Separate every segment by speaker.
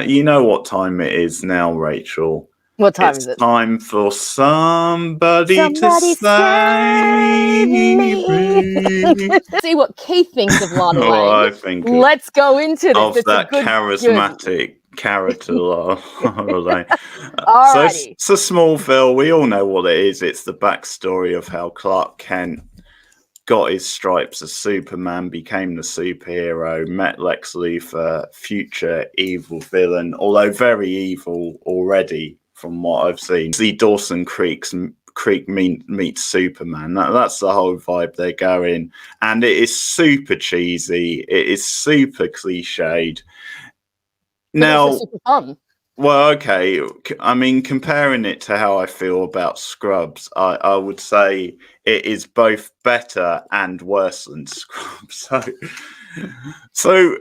Speaker 1: You know what time it is now, Rachel.
Speaker 2: What time is it?
Speaker 1: It's time for somebody to
Speaker 2: Save
Speaker 1: save me.
Speaker 2: See what Keith thinks of Lana
Speaker 1: Oh,
Speaker 2: Lang.
Speaker 1: I think
Speaker 2: Let's go into this.
Speaker 1: of
Speaker 2: It's
Speaker 1: that
Speaker 2: a good,
Speaker 1: charismatic character.
Speaker 2: Alrighty.
Speaker 1: So Smallville, we all know what it is. It's the backstory of how Clark Kent got his stripes as Superman, became the superhero, met Lex Luthor, future evil villain, although very evil already from what I've seen. See Dawson Creek meets Superman. That's the whole vibe they're going. And it is super cheesy. It is super cliched. Now,
Speaker 2: super fun.
Speaker 1: Well, okay. I mean, comparing it to how I feel about Scrubs, I would say it is both better and worse than Scrubs. So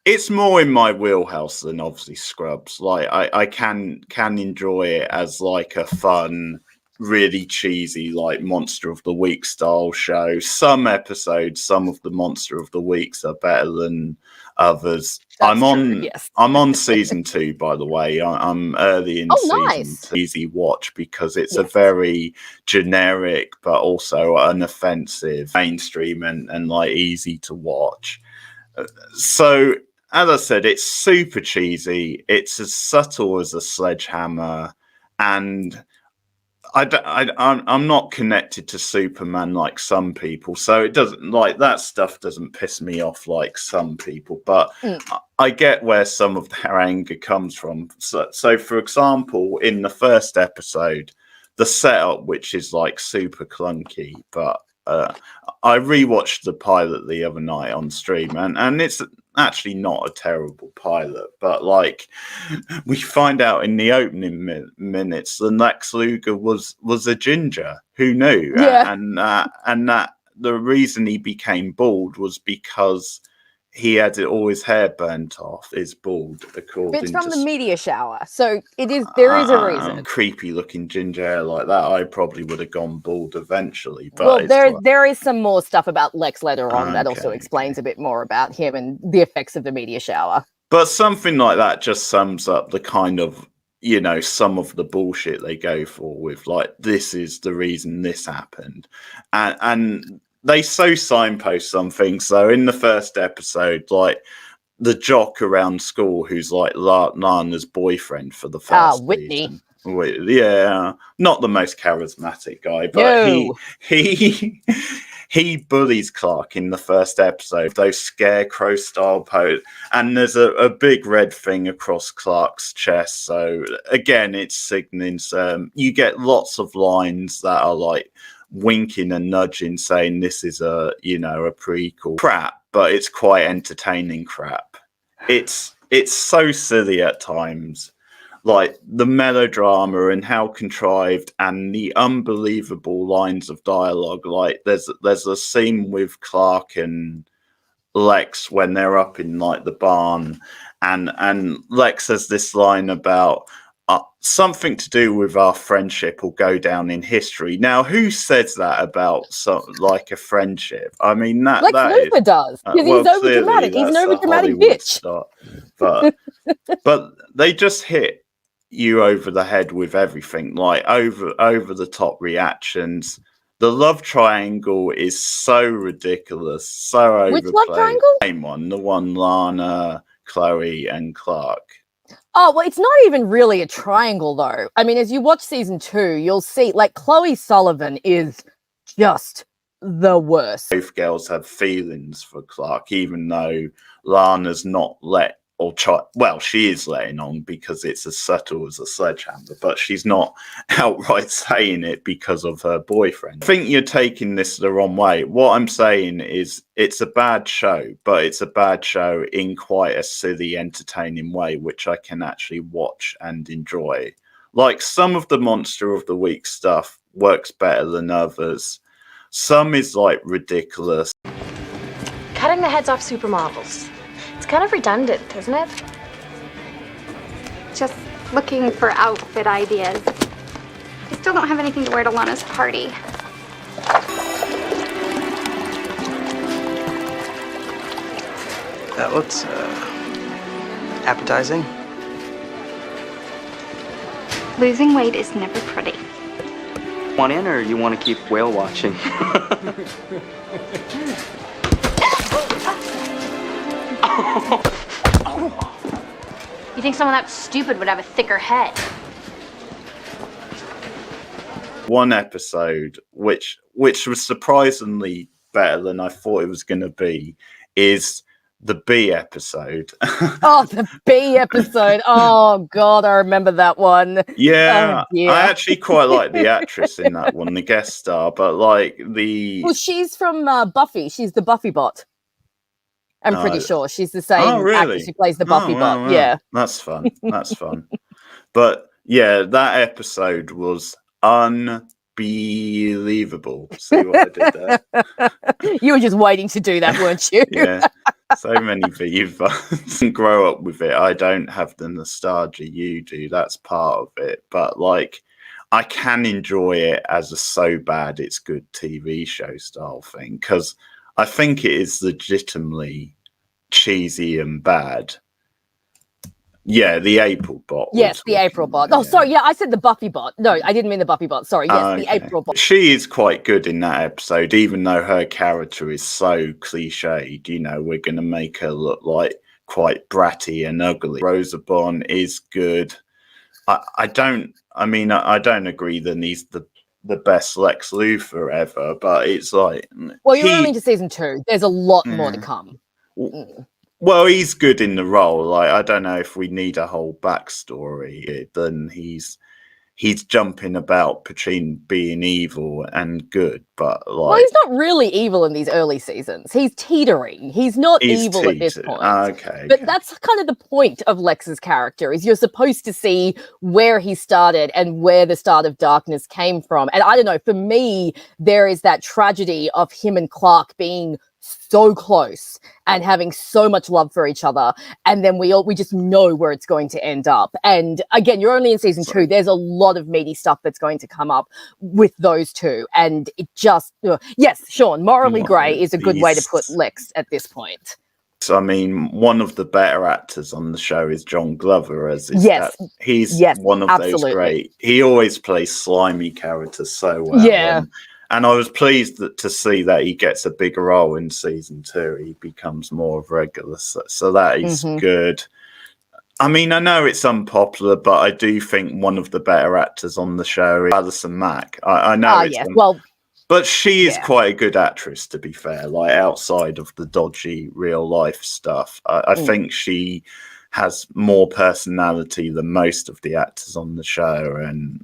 Speaker 1: it's more in my wheelhouse than obviously Scrubs. Like I can enjoy it as like a fun, really cheesy, like Monster of the Week style show. Some episodes, some of the Monster of the Weeks are better than others. I'm on season 2, by the way. I'm early in season 2. Easy watch because it's a very generic but also unoffensive, mainstream and like easy to watch. So as I said, it's super cheesy. It's as subtle as a sledgehammer, and I'm not connected to Superman like some people, so it doesn't like that stuff doesn't piss me off like some people. But I get where some of their anger comes from. So for example, in the first episode, the setup, which is like super clunky, but I rewatched the pilot the other night on stream, and it's actually not a terrible pilot, but like we find out in the opening minutes that Lex Luthor was a ginger. Who knew? And that the reason he became bald was because he had all his hair burnt off. Is bald, according
Speaker 2: it's from the meteor shower, so there is a reason.
Speaker 1: Creepy looking ginger hair like that, I probably would have gone bald eventually. But
Speaker 2: well, there is some more stuff about Lex later on that also explains a bit more about him and the effects of the meteor shower.
Speaker 1: But something like that just sums up the kind of, you know, some of the bullshit they go for with like, this is the reason this happened. And they so signpost something. So in the first episode, like the jock around school who's like Lana's boyfriend for the first
Speaker 2: Whitney.
Speaker 1: season. Yeah, not the most charismatic guy, but he bullies Clark in the first episode, those scarecrow style pose, and there's a big red thing across Clark's chest. So again, it's signaling you get lots of lines that are like winking and nudging, saying this is a prequel. Crap, but it's quite entertaining crap. It's so silly at times, like the melodrama and how contrived and the unbelievable lines of dialogue. Like there's a scene with Clark and Lex when they're up in like the barn, and Lex has this line about something to do with our friendship will go down in history. Now, who says that about like a friendship? I mean, Lex
Speaker 2: Luthor does, because he's over dramatic. He's an over dramatic bitch.
Speaker 1: But they just hit you over the head with everything, like over the top reactions. The love triangle is so ridiculous, so overplayed.
Speaker 2: Which love triangle?
Speaker 1: Same one, the one Lana, Chloe, and Clark.
Speaker 2: Oh, well, it's not even really a triangle, though. I mean, as you watch season 2, you'll see, like, Chloe Sullivan is just the worst.
Speaker 1: Both girls have feelings for Clark, even though Lana's not she is letting on because it's as subtle as a sledgehammer, but she's not outright saying it because of her boyfriend. I think you're taking this the wrong way. What I'm saying is it's a bad show, but it's a bad show in quite a silly, entertaining way, which I can actually watch and enjoy. Like some of the Monster of the Week stuff works better than others. Some is like ridiculous.
Speaker 3: Cutting the heads off supermodels. It's kind of redundant, isn't it?
Speaker 4: Just looking for outfit ideas. I still don't have anything to wear to Lana's party.
Speaker 5: That looks appetizing.
Speaker 4: Losing weight is never pretty.
Speaker 5: Want in, or you want to keep whale watching?
Speaker 3: You think someone that stupid would have a thicker head?
Speaker 1: One episode which was surprisingly better than I thought it was going to be is the B episode.
Speaker 2: Oh, the B episode. Oh God, I remember that one.
Speaker 1: Yeah,
Speaker 2: Oh, dear.
Speaker 1: I actually quite like the actress in that one, the guest star, but like
Speaker 2: Well, she's from Buffy. She's the Buffy bot. I'm pretty sure she's the same actress who plays the Buffy bot.
Speaker 1: Wow.
Speaker 2: Yeah,
Speaker 1: That's fun. That's fun. But yeah, that episode was unbelievable. See what I did there?
Speaker 2: you were just waiting to do that, weren't you?
Speaker 1: Yeah. So many Vivas. Grow up with it. I don't have the nostalgia you do. That's part of it. But like, I can enjoy it as a so bad it's good TV show style thing, because I think it is legitimately cheesy and bad. Yeah, the April bot.
Speaker 2: Yes, the April bot. Oh, sorry. Yeah, I said the Buffy bot. No, I didn't mean the Buffy bot. Sorry. Yes, the April bot.
Speaker 1: She is quite good in that episode, even though her character is so cliched. You know, we're going to make her look like quite bratty and ugly. Rosa Bond is good. I don't agree that he's the best Lex Luthor ever, but it's like...
Speaker 2: Well, you're only into season 2. There's a lot more to come.
Speaker 1: Well, he's good in the role. Like, I don't know if we need a whole backstory. Then he's jumping about between being evil and good, but like,
Speaker 2: well, he's not really evil in these early seasons. He's teetering. He's not evil at this point.
Speaker 1: Okay,
Speaker 2: but that's kind of the point of Lex's character, is you're supposed to see where he started and where the start of darkness came from. And I don't know, for me, there is that tragedy of him and Clark being so close and having so much love for each other, and then we just know where it's going to end up. And again, you're only in season 2. There's a lot of meaty stuff that's going to come up with those two, and it just yes, Sean, morally grey is a good way to put Lex at this point.
Speaker 1: So, I mean, one of the better actors on the show is John Glover, he's one of those great. He always plays slimy characters so well.
Speaker 2: Yeah.
Speaker 1: And I was pleased to see that he gets a bigger role in season 2. He becomes more of a regular. So that is good. I mean, I know it's unpopular, but I do think one of the better actors on the show is Alison Mack. I know but she is quite a good actress, to be fair, like outside of the dodgy real life stuff. I think she has more personality than most of the actors on the show. And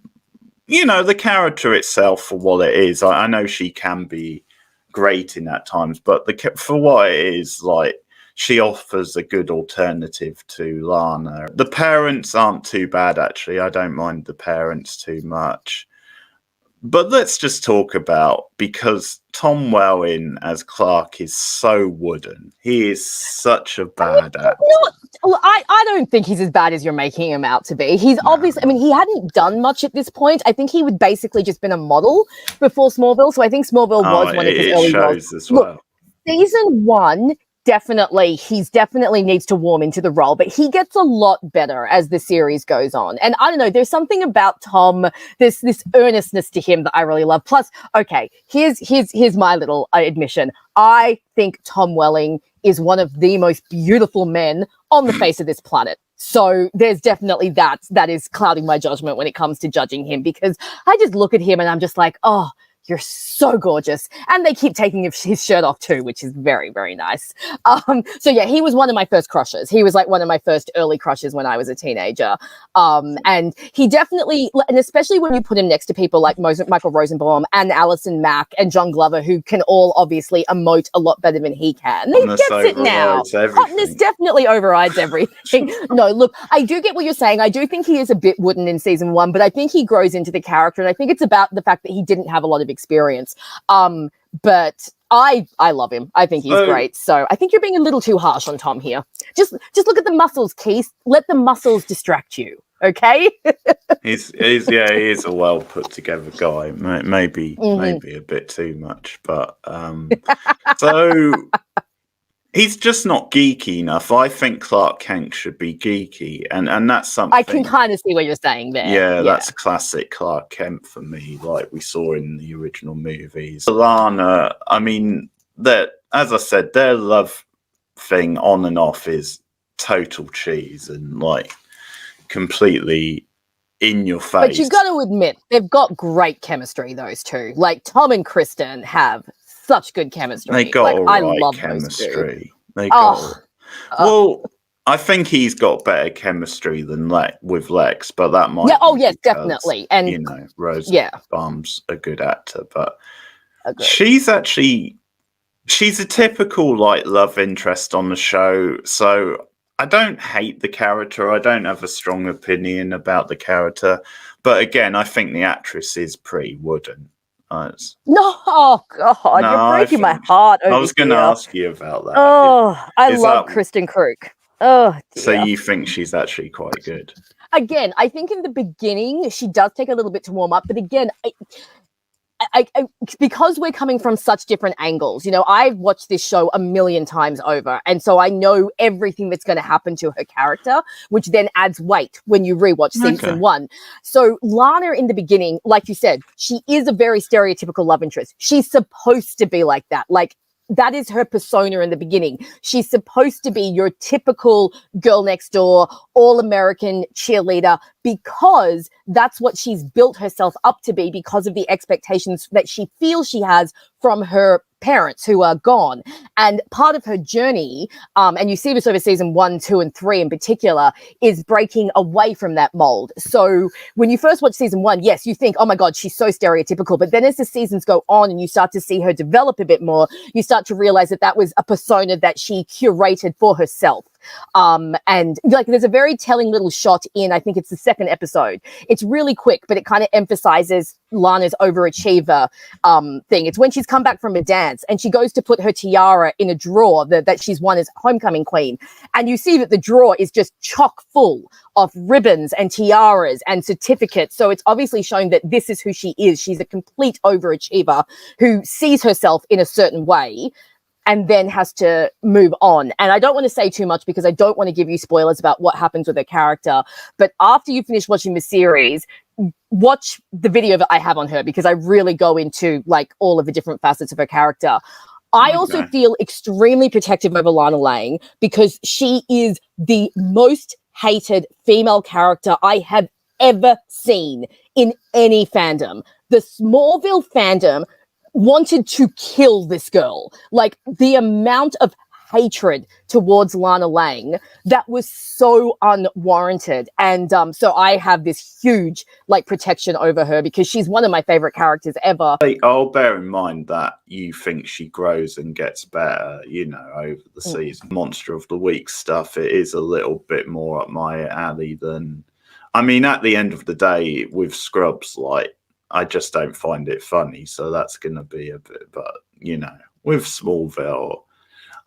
Speaker 1: you know, the character itself for what it is, I know she can be grating at times, but for what it is, like, she offers a good alternative to Lana. The parents aren't too bad, actually. I don't mind the parents too much. But let's just talk about, because Tom Welling as Clark is so wooden. He is such a bad actor.
Speaker 2: I don't think he's as bad as you're making him out to be. He's obviously, I mean, he hadn't done much at this point. I think he would basically just been a model before Smallville. So I think Smallville was one of his early roles.
Speaker 1: As well.
Speaker 2: Look, season 1, he definitely needs to warm into the role, but he gets a lot better as the series goes on. And I don't know, there's something about Tom, this earnestness to him that I really love. Plus, okay, here's my little admission. I think Tom Welling is one of the most beautiful men on the face of this planet. So there's definitely that is clouding my judgment when it comes to judging him, because I just look at him and I'm just like, oh, you're so gorgeous. And they keep taking his shirt off too, which is very, very nice. So yeah, he was one of my first crushes. He was like one of my first early crushes when I was a teenager. And he definitely, and especially when you put him next to people like Michael Rosenbaum and Alison Mack and John Glover, who can all obviously emote a lot better than he can. He gets it now. Hotness definitely overrides everything. No, look, I do get what you're saying. I do think he is a bit wooden in season 1, but I think he grows into the character. And I think it's about the fact that he didn't have a lot of experience. But I love him. I think he's great. So I think you're being a little too harsh on Tom here. Just look at the muscles, Keith. Let the muscles distract you. Okay.
Speaker 1: he is a well put together guy. Maybe a bit too much, but so He's just not geeky enough. I think Clark Kent should be geeky, and that's something.
Speaker 2: I can kind of see what you're saying there.
Speaker 1: Yeah, that's classic Clark Kent for me, like we saw in the original movies. Lana, I mean, that, as I said, their love thing on and off is total cheese and like completely in your face.
Speaker 2: But you've got to admit, they've got great chemistry, those two. Like Tom and Kristen have such good chemistry.
Speaker 1: They got
Speaker 2: like,
Speaker 1: all right
Speaker 2: I love
Speaker 1: chemistry. They got well, I think he's got better chemistry than with Lex, but that might
Speaker 2: yes, definitely. And
Speaker 1: you know, Rose Bum's a good actor, but she's a typical like love interest on the show. So I don't hate the character. I don't have a strong opinion about the character, but again, I think the actress is pretty wooden.
Speaker 2: Oh God, you're breaking my heart over
Speaker 1: I was going to ask you about that.
Speaker 2: I love Kristen Krug. Oh, dear.
Speaker 1: So you think she's actually quite good?
Speaker 2: Again, I think in the beginning she does take a little bit to warm up, but again, I because we're coming from such different angles, you know, I've watched this show a million times over, and so I know everything that's going to happen to her character, which then adds weight when you rewatch season 1. So Lana in the beginning, like you said, she is a very stereotypical love interest. She's supposed to be like that. Like, that is her persona in the beginning. She's supposed to be your typical girl next door, all-American cheerleader, because that's what she's built herself up to be because of the expectations that she feels she has from her parents who are gone. And part of her journey, and you see this over season 1, 2, and 3 in particular, is breaking away from that mold. So when you first watch season 1, yes, you think, oh my God, she's so stereotypical. But then as the seasons go on and you start to see her develop a bit more, you start to realize that that was a persona that she curated for herself. And like, there's a very telling little shot in, I think it's the second episode. It's really quick, but it kind of emphasizes Lana's overachiever thing. It's when she's come back from a dance and she goes to put her tiara in a drawer that she's won as homecoming queen. And you see that the drawer is just chock full of ribbons and tiaras and certificates. So it's obviously showing that this is who she is. She's a complete overachiever who sees herself in a certain way and then has to move on. And I don't want to say too much because I don't want to give you spoilers about what happens with her character. But after you finish watching the series, watch the video that I have on her, because I really go into like all of the different facets of her character. I also feel extremely protective over Lana Lang because she is the most hated female character I have ever seen in any fandom. The Smallville fandom wanted to kill this girl. Like, the amount of hatred towards Lana Lang that was so unwarranted. And so I have this huge like protection over her because she's one of my favorite characters ever.
Speaker 1: I'll bear in mind that you think she grows and gets better, you know, over the season. Monster of the Week stuff, it is a little bit more up my alley than, I mean, at the end of the day with Scrubs, like, I just don't find it funny, so that's going to be a bit, but, you know, with Smallville,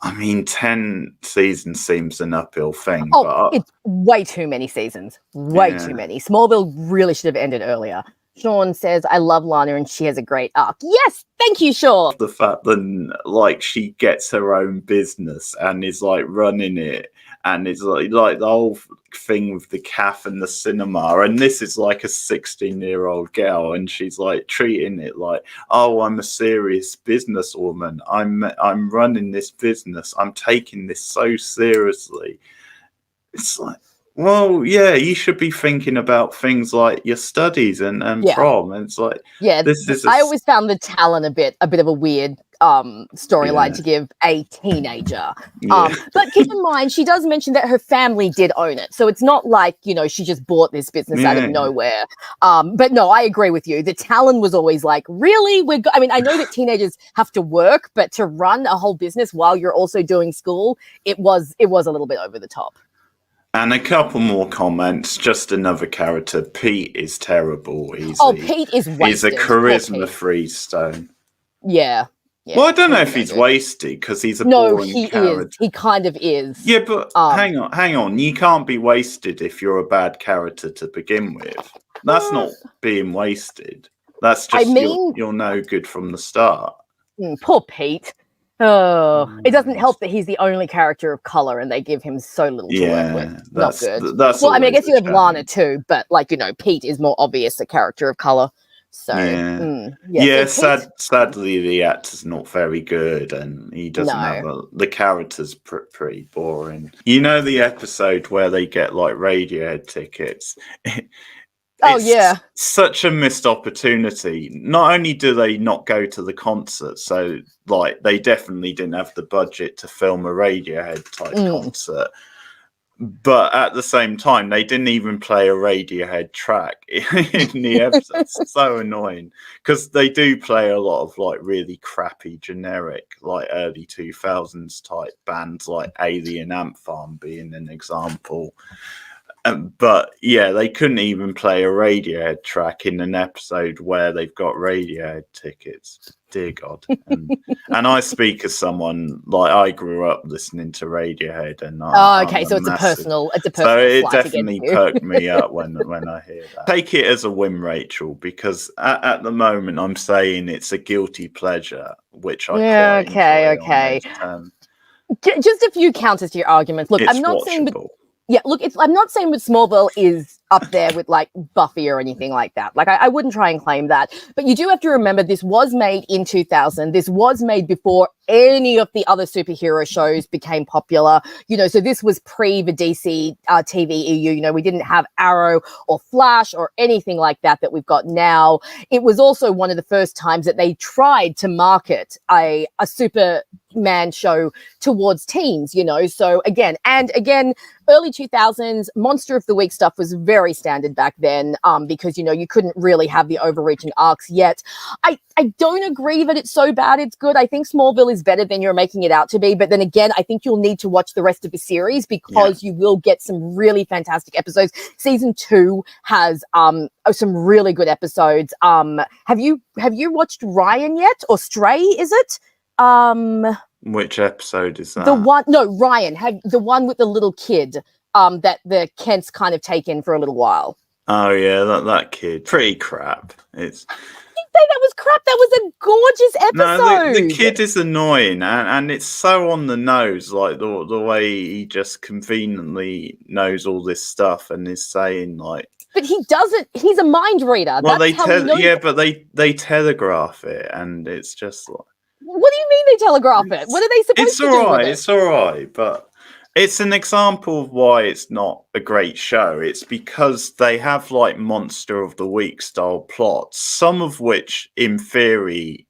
Speaker 1: I mean, 10 seasons seems an uphill thing.
Speaker 2: But it's way too many seasons. Way too many. Smallville really should have ended earlier. Sean says, I love Lana and she has a great arc. Yes, thank you, Sean.
Speaker 1: The fact that, like, she gets her own business and is, like, running it, and it's like the whole thing with the calf and the cinema, and this is like a 16-year-old girl, and she's like treating it like, oh, I'm a serious businesswoman. I'm running this business. I'm taking this so seriously. It's like, well, yeah, you should be thinking about things like your studies and prom. And it's like,
Speaker 2: I always found the Talon a bit of a weird storyline to give a teenager. But keep in mind, she does mention that her family did own it. So it's not like, you know, she just bought this business out of nowhere. But no, I agree with you. The Talon was always like, really? I mean, I know that teenagers have to work, but to run a whole business while you're also doing school, it was a little bit over the top.
Speaker 1: And a couple more comments. Just another character. Pete is terrible.
Speaker 2: Pete is wasted.
Speaker 1: He's a charisma freestone.
Speaker 2: Yeah.
Speaker 1: Well, I don't know if he's wasted because he's a boring character.
Speaker 2: No, he is. He kind of is.
Speaker 1: Yeah, but hang on. You can't be wasted if you're a bad character to begin with. That's not being wasted. That's just you're no good from the start.
Speaker 2: Poor Pete. Oh, it doesn't help that he's the only character of color and they give him so little to work with. Not good.
Speaker 1: That's
Speaker 2: well, I mean, I
Speaker 1: always
Speaker 2: guess you
Speaker 1: a
Speaker 2: have
Speaker 1: shame.
Speaker 2: Lana too, but like, Pete is more obvious a character of color. So, so
Speaker 1: sadly, the actor's not very good, and he doesn't have the character's pretty boring. You know the episode where they get like Radiohead tickets. It's such a missed opportunity. Not only do they not go to the concert, so like they definitely didn't have the budget to film a Radiohead type concert. But at the same time, they didn't even play a Radiohead track in the episode. It's so annoying because they do play a lot of like really crappy, generic, like early 2000s type bands, like Alien Ant Farm being an example. But yeah, they couldn't even play a Radiohead track in an episode where they've got Radiohead tickets. Dear God. And I speak as someone, like, I grew up listening to Radiohead, and
Speaker 2: so it's a personal
Speaker 1: so it definitely perked me up when I hear that. Take it as a win, Rachel, because at the moment I'm saying it's a guilty pleasure, which I quite enjoy on those.
Speaker 2: Just a few counters to your arguments. Look, I'm not saying I'm not saying that Smallville is up there with like Buffy or anything like that. Like I wouldn't try and claim that. But you do have to remember this was made in 2000. This was made before any of the other superhero shows became popular. So this was pre the DC TV EU. We didn't have Arrow or Flash or anything like that we've got now. It was also one of the first times that they tried to market a Superman show towards teens, So again, early 2000s, Monster of the Week stuff was very standard back then because, you couldn't really have the overreaching arcs yet. I don't agree that it's so bad it's good. I think Smallville is better than you're making it out to be. But then again, I think you'll need to watch the rest of the series because you will get some really fantastic episodes. Season 2 has some really good episodes. Have you watched Ryan yet? Or Stray, is it?
Speaker 1: Which episode is that?
Speaker 2: Ryan, the one with the little kid that the Kents kind of take in for a little while.
Speaker 1: Oh yeah, that kid, pretty crap. It's.
Speaker 2: I didn't say that was crap. That was a gorgeous episode.
Speaker 1: No, the kid is annoying, and it's so on the nose, like the way he just conveniently knows all this stuff and is saying like.
Speaker 2: But he doesn't. He's a mind reader.
Speaker 1: Well, but they telegraph it, and it's just like.
Speaker 2: What do you mean they telegraph it? What are they supposed to do with it?
Speaker 1: It's all right, but it's an example of why it's not a great show. It's because they have like Monster of the Week style plots, some of which in theory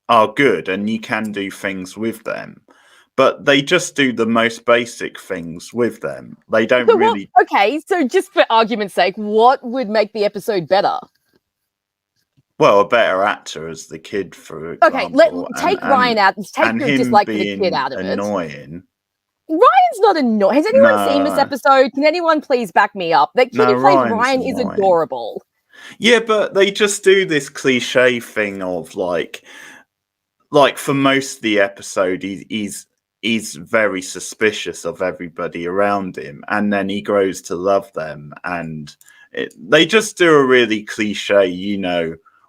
Speaker 1: are good and you can do things with them. But they just do the most basic things with them. They don't really...
Speaker 2: Okay, so just for argument's sake, what would make the episode better?
Speaker 1: Well, a better actor as the kid, for example.
Speaker 2: Okay, take Ryan out. Take the dislike for the kid out of it.
Speaker 1: Annoying.
Speaker 2: Ryan's not annoying. Has anyone seen this episode? Can anyone please back me up? That kid who plays Ryan is adorable.
Speaker 1: Yeah, but they just do this cliche thing of like for most of the episode, he's very suspicious of everybody around him, and then he grows to love them, and they just do a really cliche,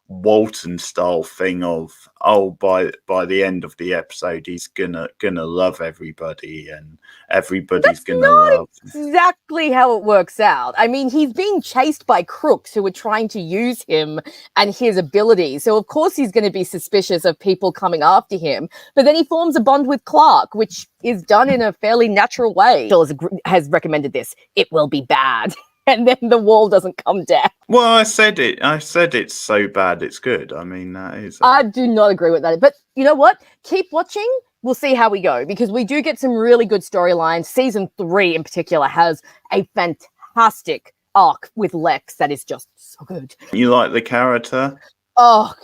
Speaker 1: Walton style thing of by the end of the episode he's gonna love everybody and everybody's gonna love.
Speaker 2: Exactly how it works out. I mean, he's being chased by crooks who are trying to use him and his abilities, so of course he's going to be suspicious of people coming after him, but then he forms a bond with Clark, which is done in a fairly natural way. Phil has recommended this. It will be bad. And then the wall doesn't come down.
Speaker 1: Well, I said it's so bad it's good. I mean, that is.
Speaker 2: I do not agree with that. But you know what? Keep watching. We'll see how we go, because we do get some really good storylines. Season 3 in particular has a fantastic arc with Lex that is just so good.
Speaker 1: You like the character?
Speaker 2: Oh,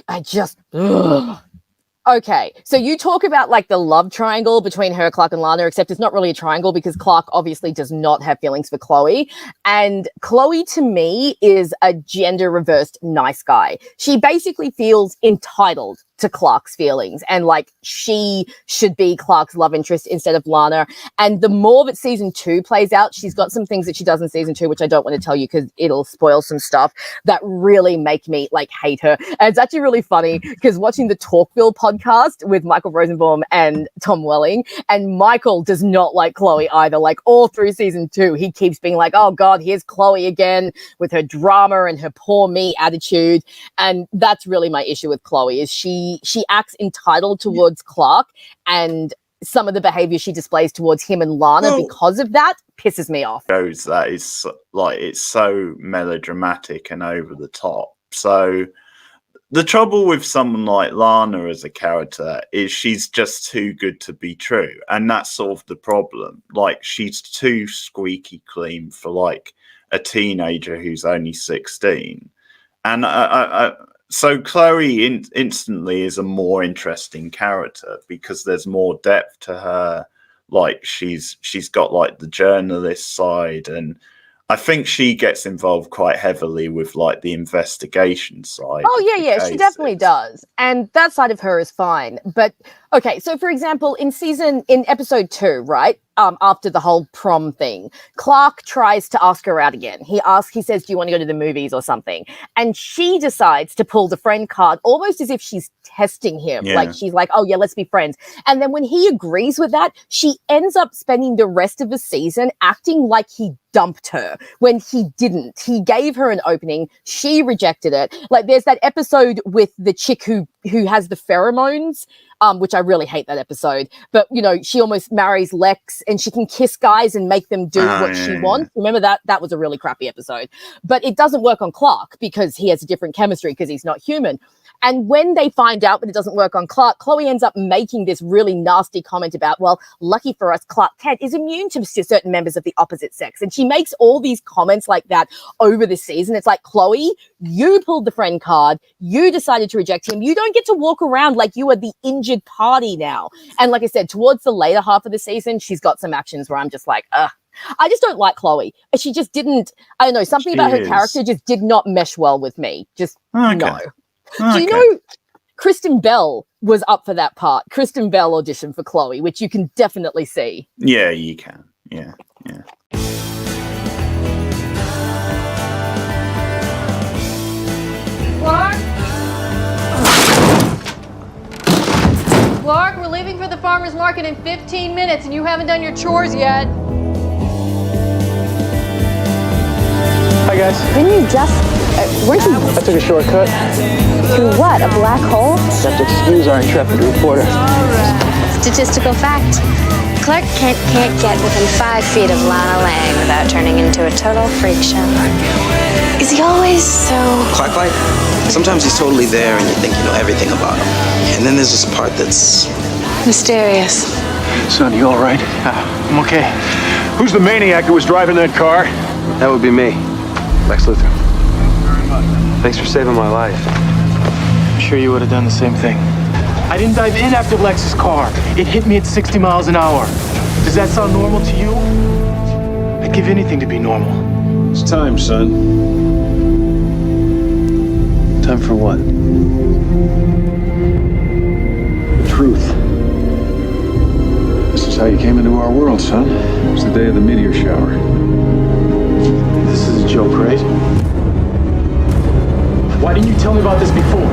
Speaker 2: Okay, so you talk about like the love triangle between her, Clark, and Lana, except it's not really a triangle because Clark obviously does not have feelings for Chloe. And Chloe, to me, is a gender reversed nice guy. She basically feels entitled to Clark's feelings, and like she should be Clark's love interest instead of Lana. And the more that season 2 plays out, she's got some things that she does in season 2, which I don't want to tell you because it'll spoil some stuff that really make me like hate her. And it's actually really funny because watching the Talkville podcast with Michael Rosenbaum and Tom Welling, and Michael does not like Chloe either. Like all through season 2, he keeps being like, oh God, here's Chloe again with her drama and her poor me attitude. And that's really my issue with Chloe, is she acts entitled towards Clark, and some of the behavior she displays towards him and Lana because of that pisses me off.
Speaker 1: Shows that is like, it's so melodramatic and over the top. So the trouble with someone like Lana as a character is she's just too good to be true. And that's sort of the problem. Like, she's too squeaky clean for like a teenager who's only 16. And so Chloe instantly is a more interesting character because there's more depth to her. Like, she's got like the journalist side, and I think she gets involved quite heavily with like the investigation side.
Speaker 2: Oh yeah, she definitely does. And that side of her is fine. But okay, so for example, in episode 2, right? After the whole prom thing, Clark tries to ask her out again. He says, do you want to go to the movies or something? And she decides to pull the friend card almost as if she's testing him.
Speaker 1: Yeah.
Speaker 2: Like, she's like, oh yeah, let's be friends. And then when he agrees with that, she ends up spending the rest of the season acting like he dumped her when he didn't. He gave her an opening. She rejected it. Like, there's that episode with the chick who has the pheromones, which I really hate that episode. But, you know, she almost marries Lex and she can kiss guys and make them do what she wants. Remember that? That was a really crappy episode. But it doesn't work on Clark because he has a different chemistry because he's not human. And when they find out that it doesn't work on Clark, Chloe ends up making this really nasty comment about, well, lucky for us, Clark Kent is immune to certain members of the opposite sex. And she makes all these comments like that over the season. It's like, Chloe, you pulled the friend card. You decided to reject him. You don't get to walk around like you are the injured party now. And like I said, towards the later half of the season, she's got some actions where I'm just like, ugh. I just don't like Chloe. She just didn't, I don't know, something about her character just did not mesh well with me. Just no. Do you know Kristen Bell was up for that part? Kristen Bell auditioned for Chloe, which you can definitely see.
Speaker 1: Yeah, you can. Yeah.
Speaker 6: Clark, we're leaving for the farmer's market in 15 minutes and you haven't done your chores yet.
Speaker 7: Hi guys.
Speaker 2: Didn't you just... where'd you...
Speaker 7: I took a shortcut.
Speaker 2: Through what? A black hole?
Speaker 7: You have to excuse our intrepid reporter.
Speaker 3: Statistical fact. Clark Kent can't get within 5 feet of Lana Lang without turning into a total freak show. Is he always so...
Speaker 8: Clark like? Sometimes he's totally there and you think you know everything about him. And then there's this part that's...
Speaker 3: mysterious?
Speaker 7: Son, you all right? I'm okay. Who's the maniac who was driving that car?
Speaker 9: That would be me, Lex Luthor. Thanks for saving my life.
Speaker 7: I'm sure you would have done the same thing. I didn't dive in after Lex's car. It hit me at 60 miles an hour. Does that sound normal to you? I'd give anything to be normal.
Speaker 10: It's time, son.
Speaker 7: Time for what?
Speaker 10: The truth. This is how you came into our world, son. It was the day of the meteor shower.
Speaker 7: This is a joke, right? Why didn't you tell me about this before?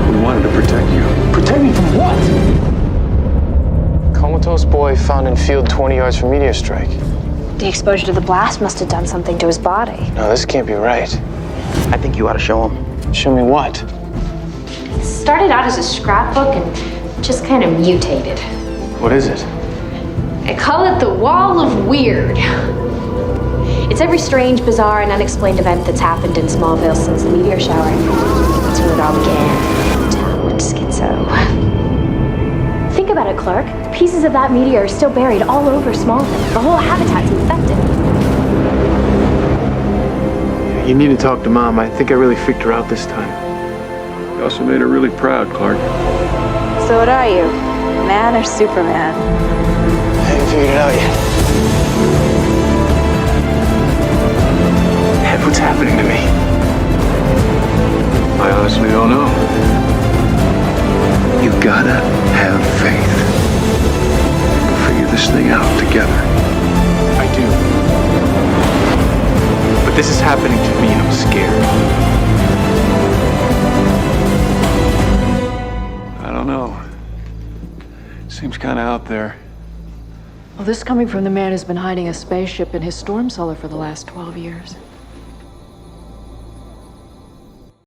Speaker 10: We wanted to protect you.
Speaker 7: Protect me from what? Comatose boy found in field 20 yards from meteor strike.
Speaker 3: The exposure to the blast must have done something to his body.
Speaker 7: No, this can't be right.
Speaker 8: I think you ought to show him.
Speaker 7: Show me what?
Speaker 3: It started out as a scrapbook and just kind of mutated.
Speaker 7: What is it?
Speaker 3: I call it the Wall of Weird. It's every strange, bizarre, and unexplained event that's happened in Smallville since the meteor shower. That's when it all began. The town went schizo. Think about it, Clark. Pieces of that meteor are still buried all over Smallville. The whole habitat's infected.
Speaker 7: You need to talk to Mom. I think I really freaked her out this time.
Speaker 10: You also made her really proud, Clark.
Speaker 11: So what are you? Man or Superman?
Speaker 7: I haven't figured it out yet. Ed, what's happening to me?
Speaker 10: I honestly gotta have faith. We'll figure this thing out together.
Speaker 7: I do. But this is happening to me and I'm scared.
Speaker 10: I don't know. Seems kind of out there.
Speaker 6: Well, this coming from the man who's been hiding a spaceship in his storm cellar for the last 12 years.